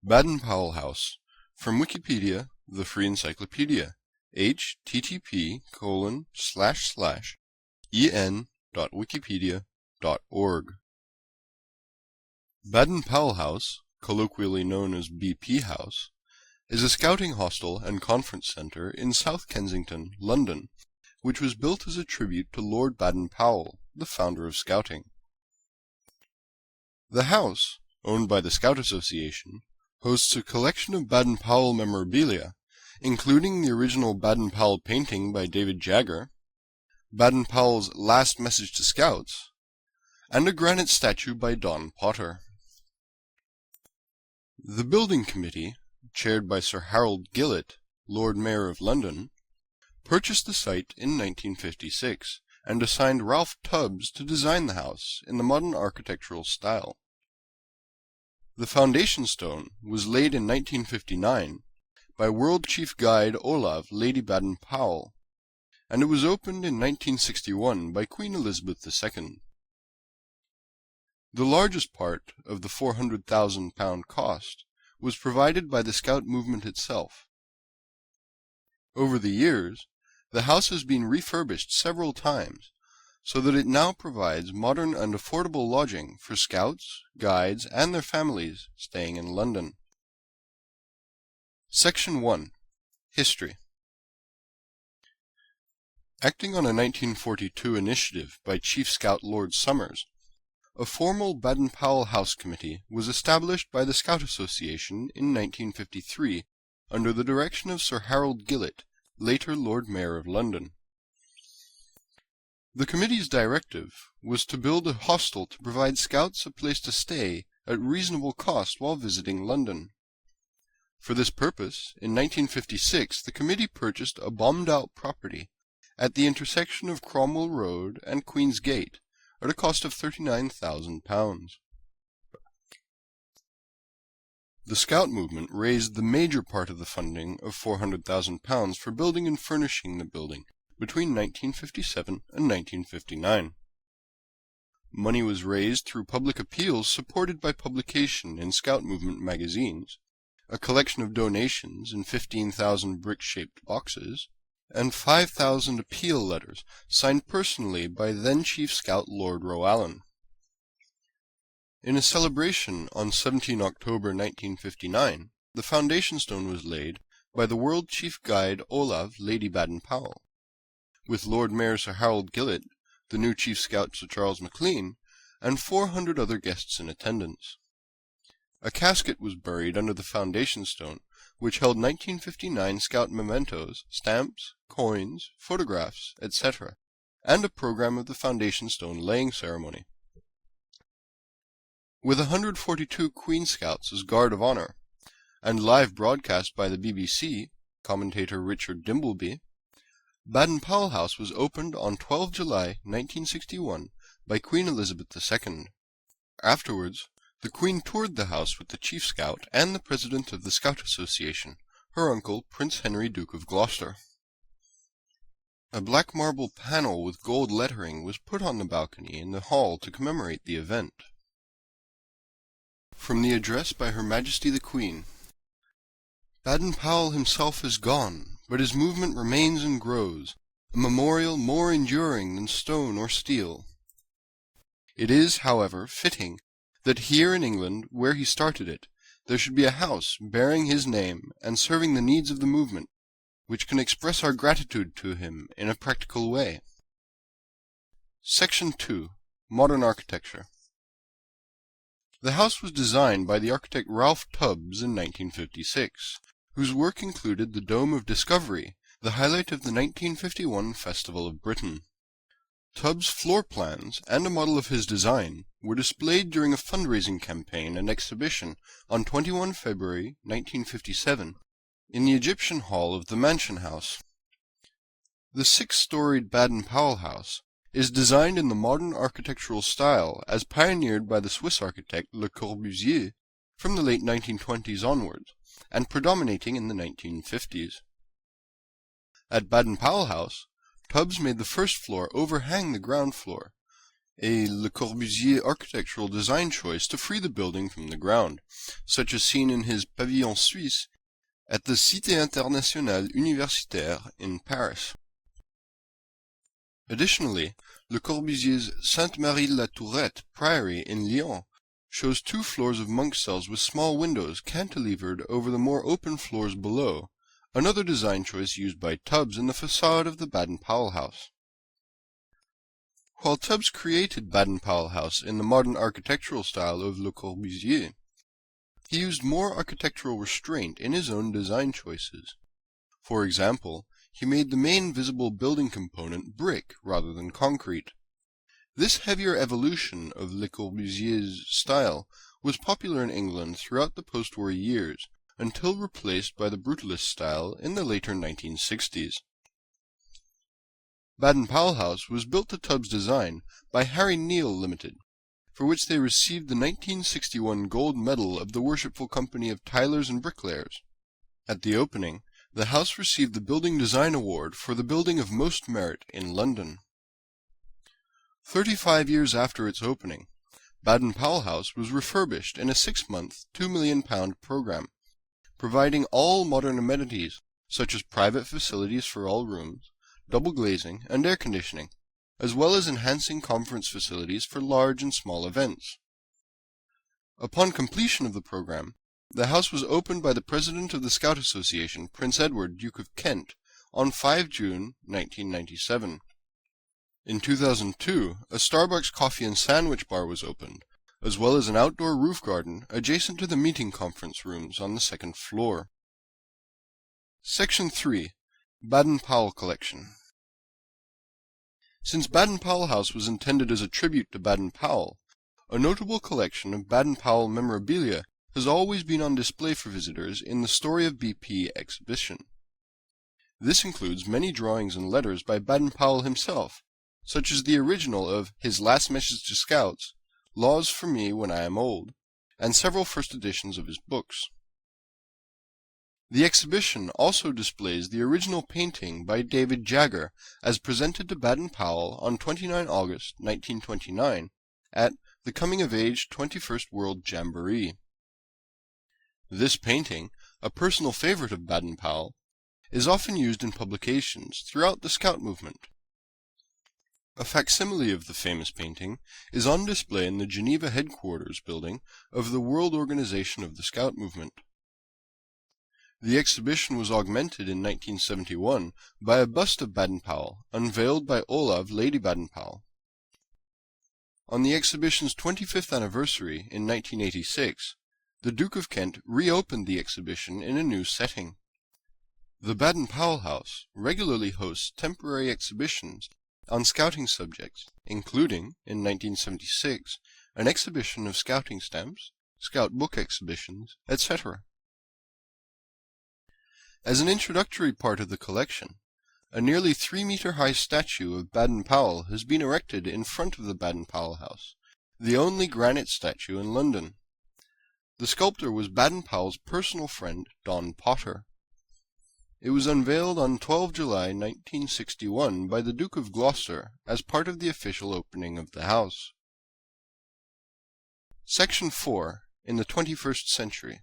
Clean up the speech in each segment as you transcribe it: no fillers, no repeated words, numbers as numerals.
Baden-Powell House. From Wikipedia, the free encyclopedia. http://en.wikipedia.org. Baden-Powell House, colloquially known as BP House, is a scouting hostel and conference centre in South Kensington, London, which was built as a tribute to Lord Baden-Powell, the founder of Scouting. The house, owned by the Scout Association, hosts a collection of Baden-Powell memorabilia, including the original Baden-Powell painting by David Jagger, Baden-Powell's Last Message to Scouts, and a granite statue by Don Potter. The building committee, chaired by Sir Harold Gillett, Lord Mayor of London, purchased the site in 1956 and assigned Ralph Tubbs to design the house in the modern architectural style. The foundation stone was laid in 1959 by World Chief Guide Olav Lady Baden-Powell, and it was opened in 1961 by Queen Elizabeth II. The largest part of the £400,000 cost was provided by the Scout movement itself. Over the years, the house has been refurbished several times, so that it now provides modern and affordable lodging for Scouts, guides, and their families staying in London. Section 1. History. Acting on a 1942 initiative by Chief Scout Lord Somers, a formal Baden-Powell House Committee was established by the Scout Association in 1953 under the direction of Sir Harold Gillett, later Lord Mayor of London. The committee's directive was to build a hostel to provide Scouts a place to stay at reasonable cost while visiting London. For this purpose, in 1956 the committee purchased a bombed-out property at the intersection of Cromwell Road and Queen's Gate at a cost of £39,000. The Scout movement raised the major part of the funding of £400,000 for building and furnishing the building between 1957 and 1959. Money was raised through public appeals supported by publication in Scout movement magazines, a collection of donations in 15,000 brick-shaped boxes, and 5,000 appeal letters signed personally by then-Chief Scout Lord Roallan. In a celebration on 17 October 1959, the foundation stone was laid by the World Chief Guide Olav Lady Baden-Powell, with Lord Mayor Sir Harold Gillett, the new Chief Scout Sir Charles Maclean, and 400 other guests in attendance. A casket was buried under the foundation stone, which held 1959 Scout mementos, stamps, coins, photographs, etc., and a program of the foundation stone laying ceremony. With 142 Queen Scouts as guard of honour, and live broadcast by the BBC, commentator Richard Dimbleby, Baden-Powell House was opened on 12 July 1961 by Queen Elizabeth II. Afterwards, the Queen toured the house with the Chief Scout and the President of the Scout Association, her uncle Prince Henry, Duke of Gloucester. A black marble panel with gold lettering was put on the balcony in the hall to commemorate the event. From the address by Her Majesty the Queen. Baden-Powell himself is gone, but his movement remains and grows, a memorial more enduring than stone or steel. It is, however, fitting that here in England, where he started it, there should be a house bearing his name and serving the needs of the movement, which can express our gratitude to him in a practical way. Section 2. Modern Architecture. The house was designed by the architect Ralph Tubbs in 1956, whose work included the Dome of Discovery, the highlight of the 1951 Festival of Britain. Tubbs' floor plans and a model of his design were displayed during a fundraising campaign and exhibition on 21 February 1957 in the Egyptian Hall of the Mansion House. The six-storied Baden-Powell House is designed in the modern architectural style as pioneered by the Swiss architect Le Corbusier from the late 1920s onwards, and predominating in the 1950s. At Baden-Powell House, Tubbs made the first floor overhang the ground floor, a Le Corbusier architectural design choice to free the building from the ground, such as seen in his Pavillon Suisse at the Cité Internationale Universitaire in Paris. Additionally, Le Corbusier's Sainte-Marie-la-Tourette Priory in Lyon shows 2 floors of monk cells with small windows cantilevered over the more open floors below, another design choice used by Tubbs in the facade of the Baden-Powell house. While Tubbs created Baden-Powell House in the modern architectural style of Le Corbusier, he used more architectural restraint in his own design choices. For example, he made the main visible building component brick rather than concrete. This heavier evolution of Le Corbusier's style was popular in England throughout the post-war years, until replaced by the brutalist style in the later 1960s. Baden-Powell House was built to Tubbs' design by Harry Neal Limited, for which they received the 1961 Gold Medal of the Worshipful Company of Tilers and Bricklayers. At the opening, the house received the Building Design Award for the building of most merit in London. 35 years after its opening, Baden-Powell House was refurbished in a 6-month, £2 million program, providing all modern amenities such as private facilities for all rooms, double glazing, and air conditioning, as well as enhancing conference facilities for large and small events. Upon completion of the program, the house was opened by the President of the Scout Association, Prince Edward, Duke of Kent, on 5 June 1997. In 2002, a Starbucks coffee and sandwich bar was opened, as well as an outdoor roof garden adjacent to the meeting conference rooms on the 2nd floor. Section 3. Baden-Powell Collection. Since Baden-Powell House was intended as a tribute to Baden-Powell, a notable collection of Baden-Powell memorabilia has always been on display for visitors in the Story of BP exhibition. This includes many drawings and letters by Baden-Powell himself, such as the original of His Last Message to Scouts, Laws for Me When I Am Old, and several first editions of his books. The exhibition also displays the original painting by David Jagger as presented to Baden-Powell on 29 August 1929 at the Coming of Age 21st World Jamboree. This painting, a personal favorite of Baden-Powell, is often used in publications throughout the Scout movement. A facsimile of the famous painting is on display in the Geneva headquarters building of the World Organization of the Scout Movement. The exhibition was augmented in 1971 by a bust of Baden-Powell, unveiled by Olav Lady Baden-Powell. On the exhibition's 25th anniversary in 1986, the Duke of Kent reopened the exhibition in a new setting. The Baden-Powell House regularly hosts temporary exhibitions on scouting subjects, including, in 1976, an exhibition of scouting stamps, scout book exhibitions, etc. As an introductory part of the collection, a nearly 3-meter-high statue of Baden-Powell has been erected in front of the Baden-Powell House, the only granite statue in London. The sculptor was Baden-Powell's personal friend, Don Potter. It was unveiled on 12 July 1961 by the Duke of Gloucester as part of the official opening of the house. Section 4. In the 21st Century.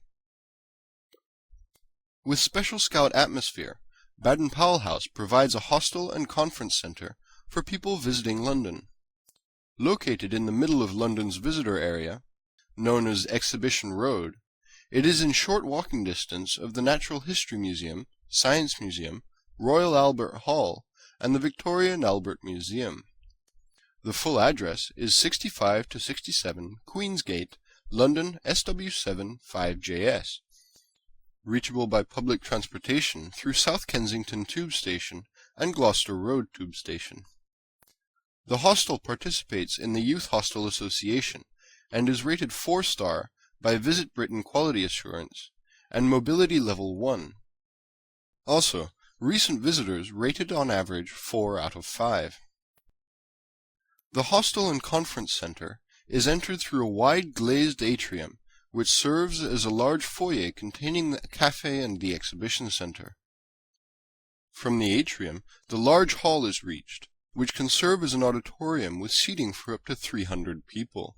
With special Scout atmosphere, Baden-Powell House provides a hostel and conference centre for people visiting London. Located in the middle of London's visitor area, known as Exhibition Road, it is in short walking distance of the Natural History Museum, Science Museum, Royal Albert Hall, and the Victoria and Albert Museum. The full address is 65 to 67 Queensgate, London SW7 5JS. Reachable by public transportation through South Kensington Tube Station and Gloucester Road Tube Station. The hostel participates in the Youth Hostel Association and is rated 4-star by Visit Britain Quality Assurance and Mobility Level 1. Also, recent visitors rated on average 4 out of 5. The hostel and conference center is entered through a wide glazed atrium which serves as a large foyer containing the cafe and the exhibition center. From the atrium, the large hall is reached, which can serve as an auditorium with seating for up to 300 people.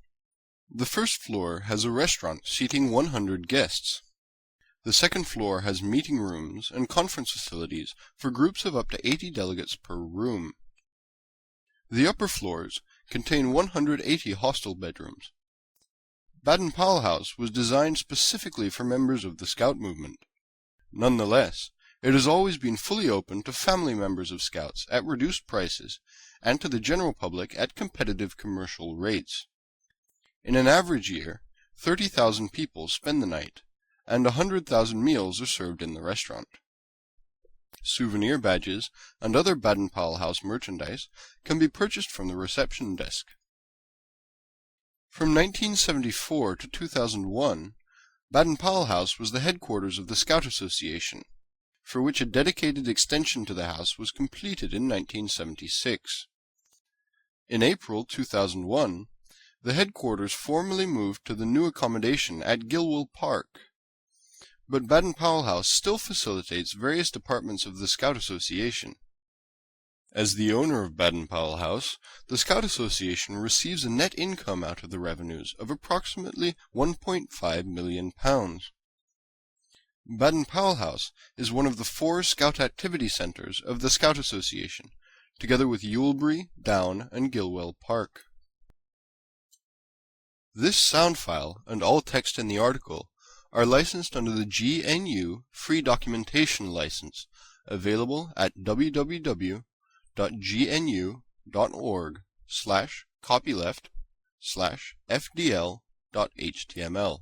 The first floor has a restaurant seating 100 guests. The second floor has meeting rooms and conference facilities for groups of up to 80 delegates per room. The upper floors contain 180 hostel bedrooms. Baden-Powell House was designed specifically for members of the Scout movement. Nonetheless, it has always been fully open to family members of Scouts at reduced prices and to the general public at competitive commercial rates. In an average year, 30,000 people spend the night, and 100,000 meals are served in the restaurant. Souvenir badges and other Baden-Powell House merchandise can be purchased from the reception desk. From 1974 to 2001, Baden-Powell House was the headquarters of the Scout Association, for which a dedicated extension to the house was completed in 1976. In April 2001, the headquarters formally moved to the new accommodation at Gilwell Park, but Baden-Powell House still facilitates various departments of the Scout Association. As the owner of Baden-Powell House, the Scout Association receives a net income out of the revenues of approximately £1.5 million. Baden-Powell House is one of the 4 Scout activity centres of the Scout Association, together with Ewelbury, Down, and Gilwell Park. This sound file and all text in the article are licensed under the GNU Free Documentation License, available at www.gnu.org/copyleft/fdl.html.